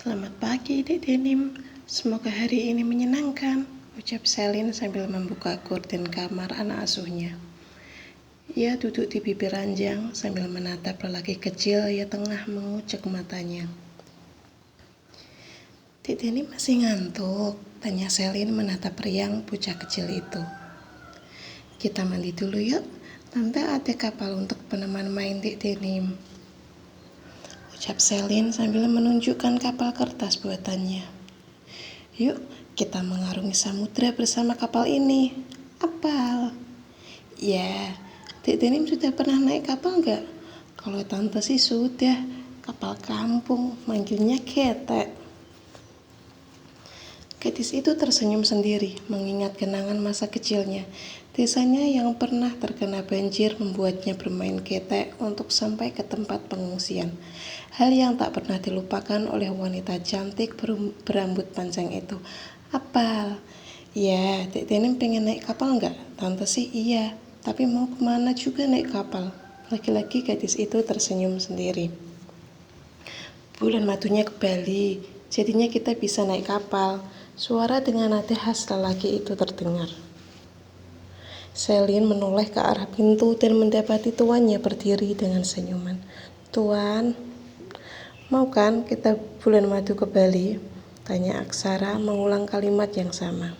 Selamat pagi, Dek Denim. Semoga hari ini menyenangkan, ucap Selin sambil membuka gorden kamar anak asuhnya. Ia duduk di bibir ranjang sambil menatap lelaki kecil yang tengah mengucek matanya. Dek Denim masih ngantuk, tanya Selin menatap riang bocah kecil itu. Kita mandi dulu yuk, Tante ada kapal untuk peneman main Dek Denim, ucap Selin sambil menunjukkan kapal kertas buatannya. Yuk, kita mengarungi samudra bersama kapal ini. Apal? Ya, Dek Denim sudah pernah naik kapal nggak? Kalau Tante sih sudah, kapal kampung, manggilnya ketek. Gadis itu tersenyum sendiri, mengingat kenangan masa kecilnya. Desanya yang pernah terkena banjir membuatnya bermain ketek untuk sampai ke tempat pengungsian. Hal yang tak pernah dilupakan oleh wanita cantik berambut panjang itu. Apal? Ya, Dek Denim pengen naik kapal nggak? Tante sih iya, tapi mau kemana juga naik kapal? Lagi-lagi gadis itu tersenyum sendiri. Bulan madunya ke Bali, jadinya kita bisa naik kapal. Suara dengan nada khas lelaki itu terdengar. Selin menoleh ke arah pintu dan mendapati tuannya berdiri dengan senyuman. Tuan, mau kan kita bulan madu ke Bali? Tanya Aksara mengulang kalimat yang sama.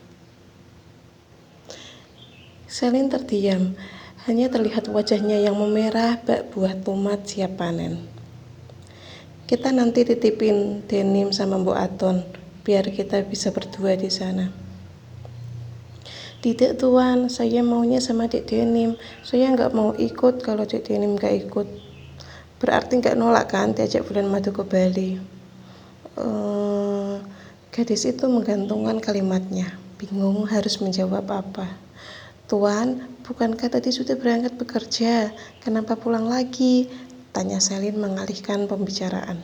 Selin terdiam, hanya terlihat wajahnya yang memerah bak buah tomat siap panen. Kita nanti titipin Denim sama Mbok Aton, biar kita bisa berdua di sana. Tidak tuan, saya maunya sama Dek Denim. Saya nggak mau ikut kalau Dek Denim nggak ikut. Berarti nggak nolak kan diajak bulan madu ke Bali? Gadis itu menggantungkan kalimatnya, bingung harus menjawab apa. Tuan, bukankah tadi sudah berangkat bekerja? Kenapa pulang lagi? Tanya Selin mengalihkan pembicaraan.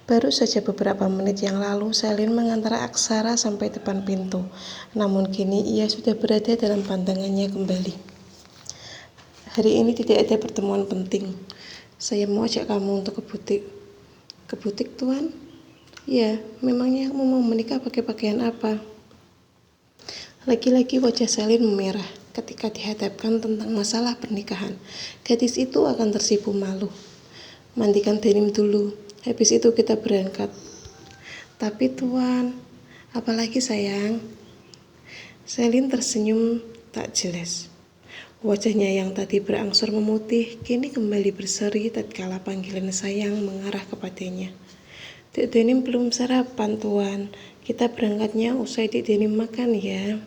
Baru saja beberapa menit yang lalu Selin mengantar Aksara sampai depan pintu. Namun kini ia sudah berada dalam pandangannya kembali. Hari ini tidak ada pertemuan penting. Saya mau ajak kamu untuk ke butik. Ke butik, Tuan? Ya, memangnya kamu mau menikah pakai pakaian apa? Lagi-lagi wajah Selin memerah ketika dihadapkan tentang masalah pernikahan. Gadis itu akan tersipu malu. Mandikan Denim dulu, habis itu kita berangkat. Tapi Tuan, apalagi sayang? Selin tersenyum tak jelas. Wajahnya yang tadi berangsur memutih, kini kembali berseri tatkala panggilan sayang mengarah kepadanya. Dek Denim belum sarapan, Tuan. Kita berangkatnya usai Dek Denim makan ya.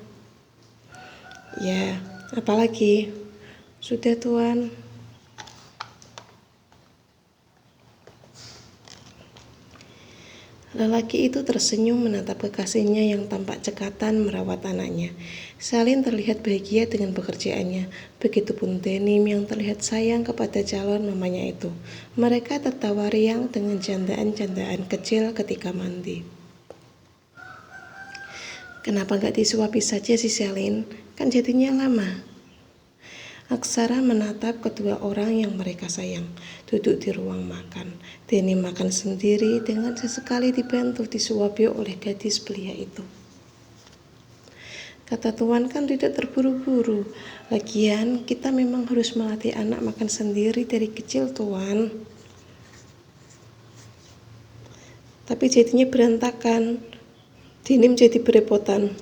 Ya, apalagi? Sudah, Tuan. Lelaki itu tersenyum menatap kekasihnya yang tampak cekatan merawat anaknya. Selin terlihat bahagia dengan pekerjaannya. Begitupun Denim yang terlihat sayang kepada calon mamanya itu. Mereka tertawa riang dengan candaan-candaan kecil ketika mandi. Kenapa gak disuapi saja si Selin? Kan jadinya lama. Aksara menatap kedua orang yang mereka sayang, duduk di ruang makan. Denim makan sendiri dengan sesekali dibantu disuapi oleh gadis belia itu. Kata Tuan kan tidak terburu-buru. Lagian kita memang harus melatih anak makan sendiri dari kecil, Tuan. Tapi jadinya berantakan. Denim jadi berepotan.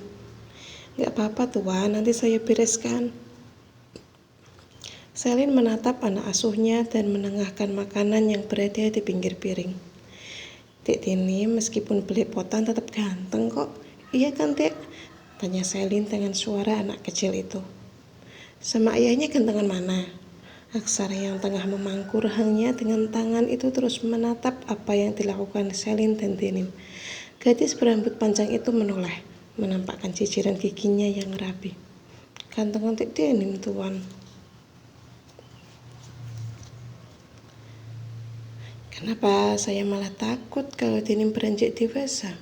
Gak apa-apa, Tuan, nanti saya bereskan. Selin menatap anak asuhnya dan menengahkan makanan yang berada di pinggir piring. Dek Denim meskipun belepotan tetap ganteng kok. Iya kan, Dek? Tanya Selin dengan suara anak kecil itu. Sama ayahnya gantengan mana? Aksara yang tengah memangku rahangnya dengan tangan itu terus menatap apa yang dilakukan Selin dan Denim. Gadis berambut panjang itu menoleh, menampakkan ciciran giginya yang rapi. Gantengan Dek Denim, Tuan. Kenapa saya malah takut kalau Denim beranjak dewasa?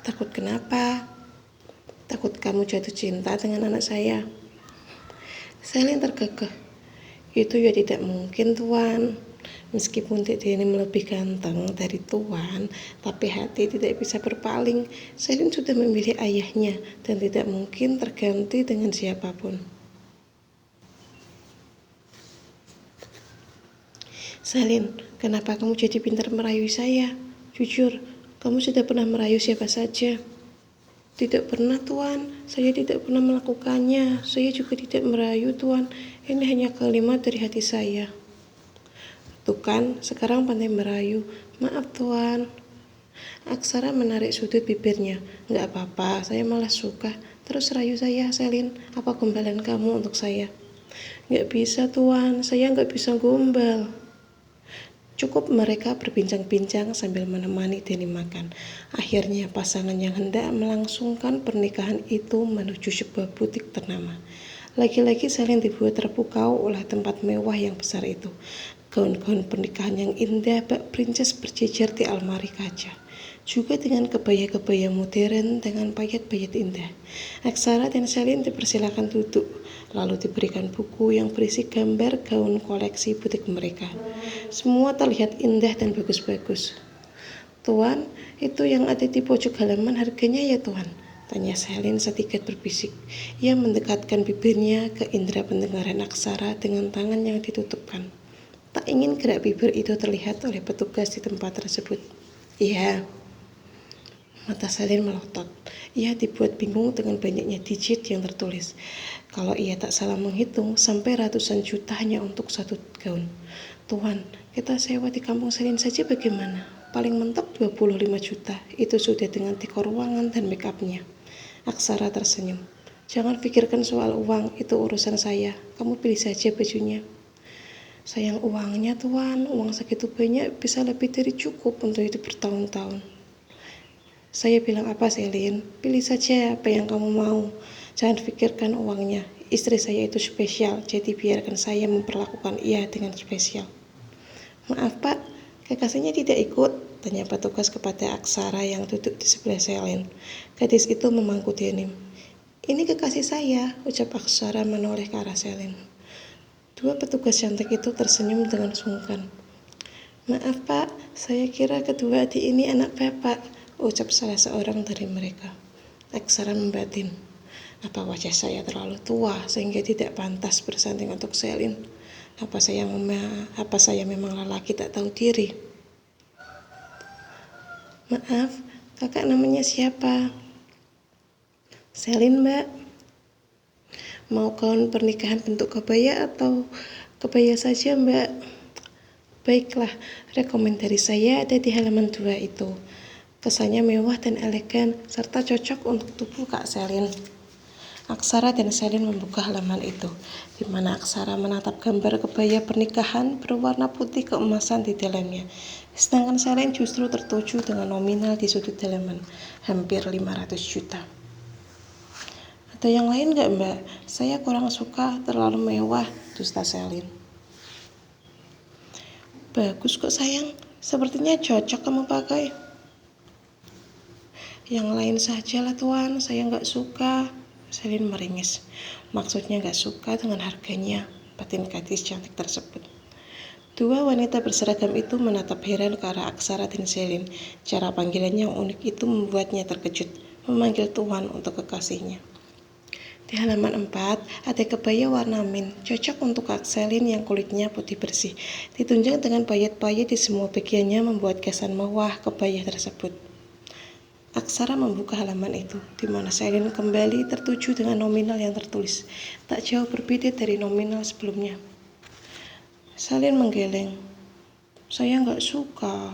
Takut kenapa? Takut kamu jatuh cinta dengan anak saya. Selin terkekeh. Itu ya tidak mungkin, Tuan. Meskipun Dek Denim lebih ganteng dari Tuan, tapi hati tidak bisa berpaling. Selin sudah memilih ayahnya dan tidak mungkin terganti dengan siapapun. Selin, kenapa kamu jadi pintar merayu saya? Jujur, kamu sudah pernah merayu siapa saja? Tidak pernah, Tuan. Saya tidak pernah melakukannya. Saya juga tidak merayu, Tuan. Ini hanya kalimat dari hati saya. Tuh kan, sekarang pandai merayu. Maaf, Tuan. Aksara menarik sudut bibirnya. Nggak apa-apa, saya malah suka. Terus rayu saya, Selin. Apa gombalan kamu untuk saya? Nggak bisa, Tuan. Saya nggak bisa gombal. Cukup mereka berbincang-bincang sambil menemani Denim makan. Akhirnya pasangan yang hendak melangsungkan pernikahan itu menuju sebuah butik ternama. Lagi-lagi Selin dibuat terpukau oleh tempat mewah yang besar itu. Gaun-gaun pernikahan yang indah bak princess berjejer di almari kaca. Juga dengan kebaya-kebaya modern dengan payet-payet indah. Aksara dan Selin dipersilakan duduk, lalu diberikan buku yang berisi gambar gaun koleksi butik mereka. Semua terlihat indah dan bagus-bagus. Tuan, itu yang ada di pojok halaman harganya ya, Tuan? Tanya Selin setikat berbisik. Ia mendekatkan bibirnya ke indera pendengaran Aksara dengan tangan yang ditutupkan. Tak ingin gerak bibir itu terlihat oleh petugas di tempat tersebut. Iya. Mata Selin melotot. Ia dibuat bingung dengan banyaknya digit yang tertulis. Kalau ia tak salah menghitung, sampai ratusan juta hanya untuk satu gaun. Tuhan, kita sewa di kampung Selin saja bagaimana? Paling mentok 25 juta. Itu sudah dengan dekor ruangan dan make upnya. Aksara tersenyum. Jangan pikirkan soal uang, itu urusan saya. Kamu pilih saja bajunya. Sayang uangnya, Tuan. Uang segitu banyak bisa lebih dari cukup untuk hidup bertahun-tahun. Saya bilang apa, Selin? Pilih saja apa yang kamu mau. Jangan pikirkan uangnya. Istri saya itu spesial, jadi biarkan saya memperlakukan ia dengan spesial. Maaf, Pak. Kekasihnya tidak ikut, tanya petugas kepada Aksara yang duduk di sebelah Selin. Gadis itu memangku Denim. Ini kekasih saya, ucap Aksara menoleh ke arah Selin. Dua petugas cantik itu tersenyum dengan sungkan. Maaf, Pak, saya kira kedua adik ini anak Bapak, ucap salah seorang dari mereka. Aksara membatin. Apa wajah saya terlalu tua sehingga tidak pantas bersanding untuk Selin? Apa saya memang lelaki tak tahu diri? Maaf, kakak namanya siapa? Selin, Mbak. Mau gaun pernikahan bentuk kebaya atau kebaya saja, Mbak? Baiklah, rekomendasi saya ada di halaman 2 itu. Kesannya mewah dan elegan, serta cocok untuk tubuh Kak Selin. Aksara dan Selin membuka halaman itu, di mana Aksara menatap gambar kebaya pernikahan berwarna putih keemasan di dalamnya. Sedangkan Selin justru tertuju dengan nominal di sudut halaman, hampir 500 juta. Ada yang lain gak, Mbak? Saya kurang suka, terlalu mewah, dusta Selin. Bagus kok sayang, sepertinya cocok kamu pakai. Yang lain sajalah Tuan, saya gak suka. Selin meringis. Maksudnya gak suka dengan harganya, batin gadis cantik tersebut. Dua wanita berseragam itu menatap heran ke arah Aksara dan Selin. Cara panggilan yang unik itu membuatnya terkejut, memanggil Tuan untuk kekasihnya. Di halaman 4, ada kebaya warna mint, cocok untuk Kak Selin yang kulitnya putih bersih. Ditunjang dengan payet-payet di semua bagiannya membuat kesan mewah kebaya tersebut. Aksara membuka halaman itu, di mana Selin kembali tertuju dengan nominal yang tertulis. Tak jauh berbeda dari nominal sebelumnya. Selin menggeleng. Saya nggak suka.